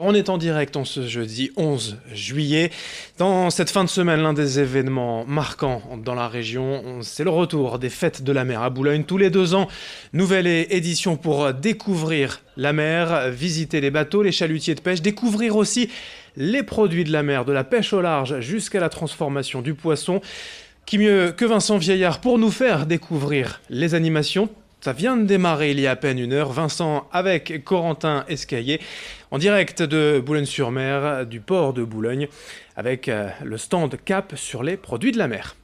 On est en direct en ce jeudi 11 juillet. Dans cette fin de semaine, l'un des événements marquants dans la région, c'est le retour des fêtes de la mer à Boulogne. Tous les 2 ans, nouvelle édition pour découvrir la mer, visiter les bateaux, les chalutiers de pêche, découvrir aussi les produits de la mer, de la pêche au large jusqu'à la transformation du poisson. Qui mieux que Vincent Vieillard pour nous faire découvrir les animations? Ça vient de démarrer il y a à peine 1 heure. Vincent avec Corentin Escaillé en direct de Boulogne-sur-Mer, du port de Boulogne, avec le stand Cap sur les produits de la mer.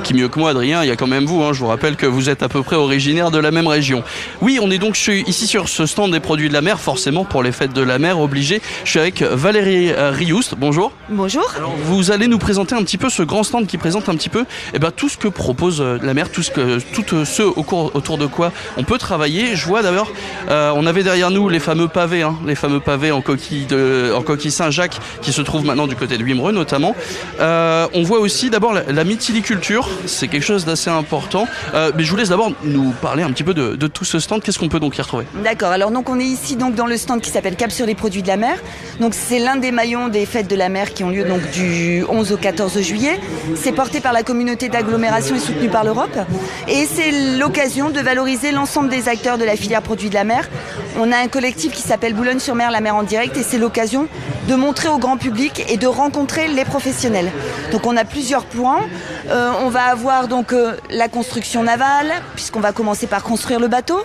Qui mieux que moi, Adrien, il y a quand même vous, je vous rappelle que vous êtes à peu près originaire de la même région. Oui, on est donc ici sur ce stand des produits de la mer, forcément pour les fêtes de la mer, obligé. Je suis avec Valérie Rioust, bonjour. Bonjour. Alors, vous allez nous présenter un petit peu ce grand stand qui présente un petit peu tout ce que propose la mer, tout ce autour de quoi on peut travailler. Je vois d'abord, on avait derrière nous les fameux pavés en coquille Saint-Jacques qui se trouvent maintenant du côté de Wimereux notamment. On voit aussi d'abord la mytiliculture. C'est quelque chose d'assez important. Mais je vous laisse d'abord nous parler un petit peu de tout ce stand. Qu'est-ce qu'on peut donc y retrouver? D'accord, alors donc on est ici donc dans le stand qui s'appelle Cap sur les produits de la mer. Donc c'est l'un des maillons des fêtes de la mer qui ont lieu donc du 11 au 14 juillet. C'est porté par la communauté d'agglomération et soutenu par l'Europe. Et c'est l'occasion de valoriser l'ensemble des acteurs de la filière produits de la mer. On a un collectif qui s'appelle Boulogne-sur-Mer, la mer en direct, et c'est l'occasion de montrer au grand public et de rencontrer les professionnels. Donc on a plusieurs points. On va avoir donc la construction navale, puisqu'on va commencer par construire le bateau.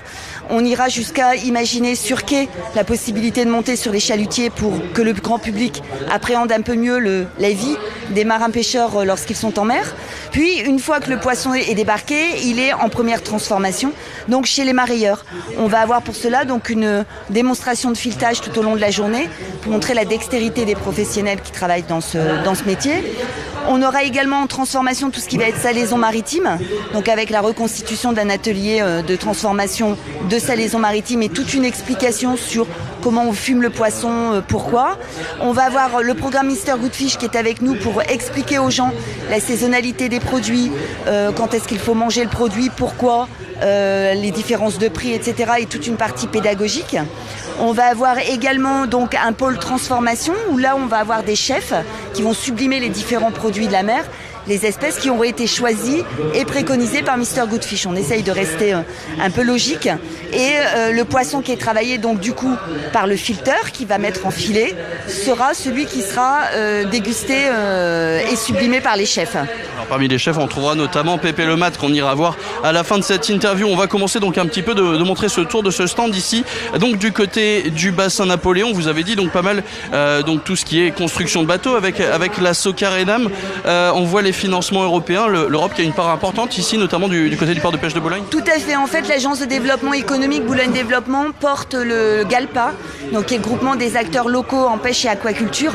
On ira jusqu'à imaginer sur quai la possibilité de monter sur les chalutiers pour que le grand public appréhende un peu mieux la vie des marins pêcheurs lorsqu'ils sont en mer. Puis, une fois que le poisson est débarqué, il est en première transformation, donc chez les marailleurs. On va avoir pour cela donc une démonstration de filetage tout au long de la journée pour montrer la dextérité des professionnels qui travaillent dans ce métier. On aura également en transformation tout ce qui va être salaison maritime, donc avec la reconstitution d'un atelier de transformation de salaison maritime et toute une explication sur comment on fume le poisson, pourquoi. On va avoir le programme Mr Goodfish qui est avec nous pour expliquer aux gens la saisonnalité des produits, quand est-ce qu'il faut manger le produit, pourquoi, les différences de prix, etc. et toute une partie pédagogique. On va avoir également donc un pôle transformation où là on va avoir des chefs qui vont sublimer les différents produits de la mer, les espèces qui auraient été choisies et préconisées par Mr Goodfish. On essaye de rester un peu logique. Et le poisson qui est travaillé donc du coup par le fileteur qui va mettre en filet sera celui qui sera dégusté et sublimé par les chefs. Alors, parmi les chefs, on trouvera notamment Pépé Le Mat qu'on ira voir à la fin de cette interview. On va commencer donc un petit peu de montrer ce tour de ce stand ici. Donc du côté du bassin Napoléon, vous avez dit donc pas mal donc tout ce qui est construction de bateaux avec la Socarénam. On voit les financements européens, l'Europe qui a une part importante ici, notamment du côté du port de pêche de Boulogne. Tout à fait. En fait, l'agence de développement économique Boulogne Développement porte le GALPA, donc qui est le groupement des acteurs locaux en pêche et aquaculture.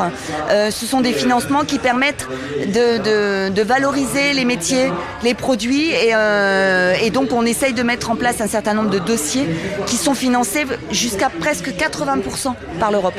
Ce sont des financements qui permettent de valoriser les métiers, les produits et donc on essaye de mettre en place un certain nombre de dossiers qui sont financés jusqu'à presque 80% par l'Europe.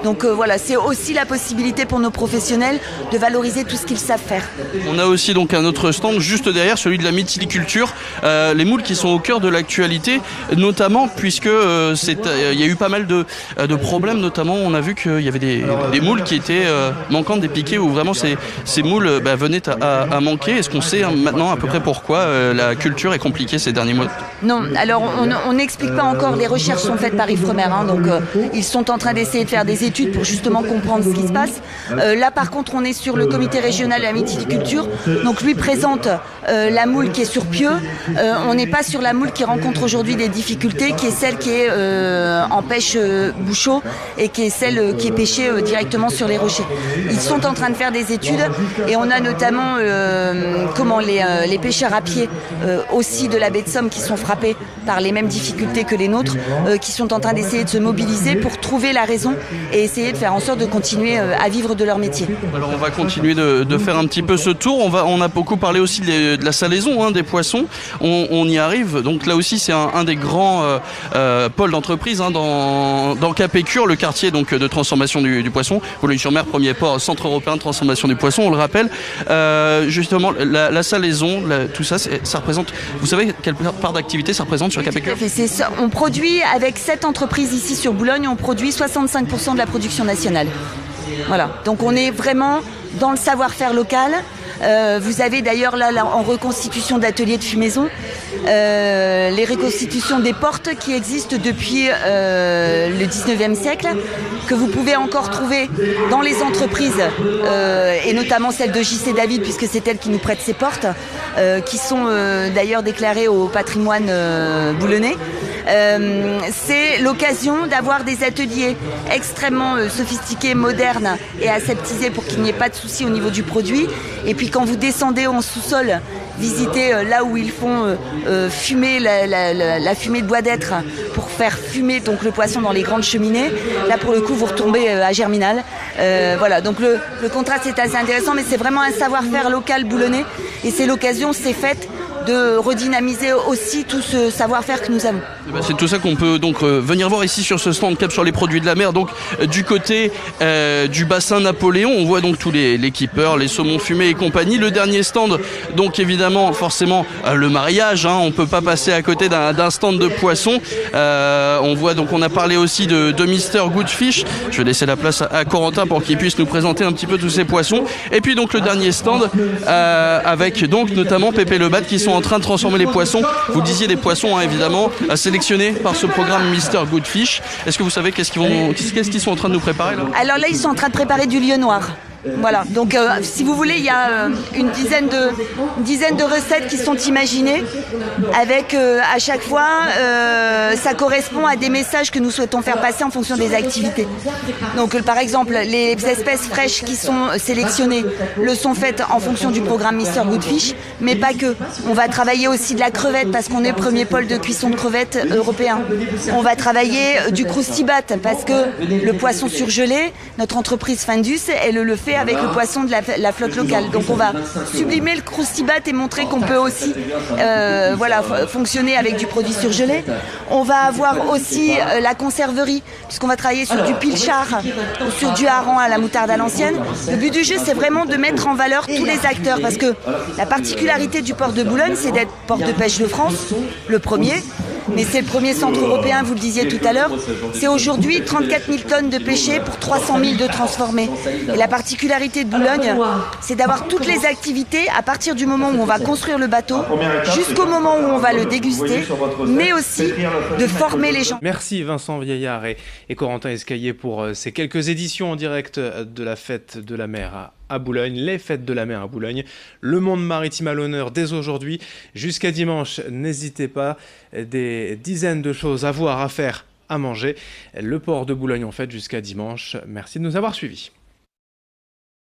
Donc voilà, c'est aussi la possibilité pour nos professionnels de valoriser tout ce qu'ils savent faire. On a aussi donc un autre stand juste derrière, celui de la mytiliculture, les moules qui sont au cœur de l'actualité, notamment puisque il y a eu pas mal de problèmes, notamment on a vu qu'il y avait des moules qui étaient manquantes, des piquets où vraiment ces moules venaient à manquer. Est-ce qu'on sait maintenant à peu près pourquoi la culture est compliquée ces derniers mois? Non, alors on n'explique pas encore, les recherches sont faites par Ifremer, donc ils sont en train d'essayer de faire des études pour justement comprendre ce qui se passe. Là par contre on est sur le comité régional de la mytiliculture, donc lui présente la moule qui est sur pieu. On n'est pas sur la moule qui rencontre aujourd'hui des difficultés, qui est celle qui est en pêche bouchot et qui est celle qui est pêchée directement sur les rochers. Ils sont en train de faire des études et on a notamment les pêcheurs à pied aussi de la baie de Somme qui sont frappés par les mêmes difficultés que les nôtres, qui sont en train d'essayer de se mobiliser pour trouver la raison et essayer de faire en sorte de continuer à vivre de leur métier. Alors on va continuer de faire un petit peu ce tour. On a beaucoup parlé aussi de la salaison des poissons. On y arrive. Donc là aussi c'est un des grands pôles d'entreprise dans Capécure, le quartier donc de transformation du poisson. Boulogne-sur-Mer, premier port, centre européen de transformation du poisson, on le rappelle. Justement, la salaison, tout ça, ça représente, vous savez quelle part d'activité ça représente sur Capécure? On produit, avec 7 entreprises ici sur Boulogne, on produit 65% de la production nationale. Voilà, donc on est vraiment dans le savoir-faire local. Vous avez d'ailleurs là en reconstitution d'ateliers de fumaison les reconstitutions des portes qui existent depuis le 19e siècle, que vous pouvez encore trouver dans les entreprises et notamment celle de J.C. David, puisque c'est elle qui nous prête ces portes, qui sont d'ailleurs déclarées au patrimoine boulonnais. C'est l'occasion d'avoir des ateliers extrêmement sophistiqués, modernes et aseptisés pour qu'il n'y ait pas de soucis au niveau du produit. Et puis quand vous descendez en sous-sol, visitez là où ils font fumer la fumée de bois d'être pour faire fumer donc le poisson dans les grandes cheminées. Là pour le coup vous retombez à Germinal. Voilà, donc le contraste est assez intéressant, mais c'est vraiment un savoir-faire local boulonnais et c'est l'occasion, c'est fait de redynamiser aussi tout ce savoir-faire que nous avons. C'est tout ça qu'on peut donc venir voir ici sur ce stand Cap sur les produits de la mer. Donc du côté du bassin Napoléon, on voit donc tous les keepers, les saumons fumés et compagnie. Le dernier stand, donc évidemment, forcément le mariage. On peut pas passer à côté d'un stand de poissons. On voit donc, on a parlé aussi de Mr Goodfish. Je vais laisser la place à Corentin pour qu'il puisse nous présenter un petit peu tous ces poissons. Et puis donc le dernier stand avec donc notamment Pépé Lebat qui sont en train de transformer les poissons. Vous disiez des poissons évidemment sélectionnés par ce programme Mr Goodfish. Est-ce que vous savez qu'est-ce qu'ils sont en train de nous préparer là? Alors là ils sont en train de préparer du lieu noir. Voilà, donc si vous voulez, il y a une dizaine de recettes qui sont imaginées avec à chaque fois, ça correspond à des messages que nous souhaitons faire passer en fonction des activités. Donc par exemple, les espèces fraîches qui sont sélectionnées le sont faites en fonction du programme Mr Goodfish, mais pas que. On va travailler aussi de la crevette parce qu'on est premier pôle de cuisson de crevettes européen. On va travailler du croustibat parce que le poisson surgelé, notre entreprise Findus, elle le fait avec le poisson de la flotte locale. Donc on va sublimer le croustibat et montrer qu'on peut aussi fonctionner avec du produit surgelé. On va avoir aussi la conserverie, puisqu'on va travailler sur du pilchard ou sur du hareng à la moutarde à l'ancienne. Le but du jeu, c'est vraiment de mettre en valeur tous les acteurs, parce que la particularité du port de Boulogne, c'est d'être port de pêche de France, le premier. Mais c'est le premier centre européen, vous le disiez tout à l'heure. C'est aujourd'hui 34 000 tonnes de pêché pour 300 000 de transformés. Et la particularité de Boulogne, c'est d'avoir toutes les activités à partir du moment où on va construire le bateau jusqu'au moment où on va le déguster, mais aussi de former les gens. Merci Vincent Vieillard et Corentin Escaillé pour ces quelques éditions en direct de la fête de la mer à Boulogne, les fêtes de la mer à Boulogne, le monde maritime à l'honneur dès aujourd'hui. Jusqu'à dimanche, n'hésitez pas, des dizaines de choses à voir, à faire, à manger. Le port de Boulogne en fête jusqu'à dimanche. Merci de nous avoir suivis.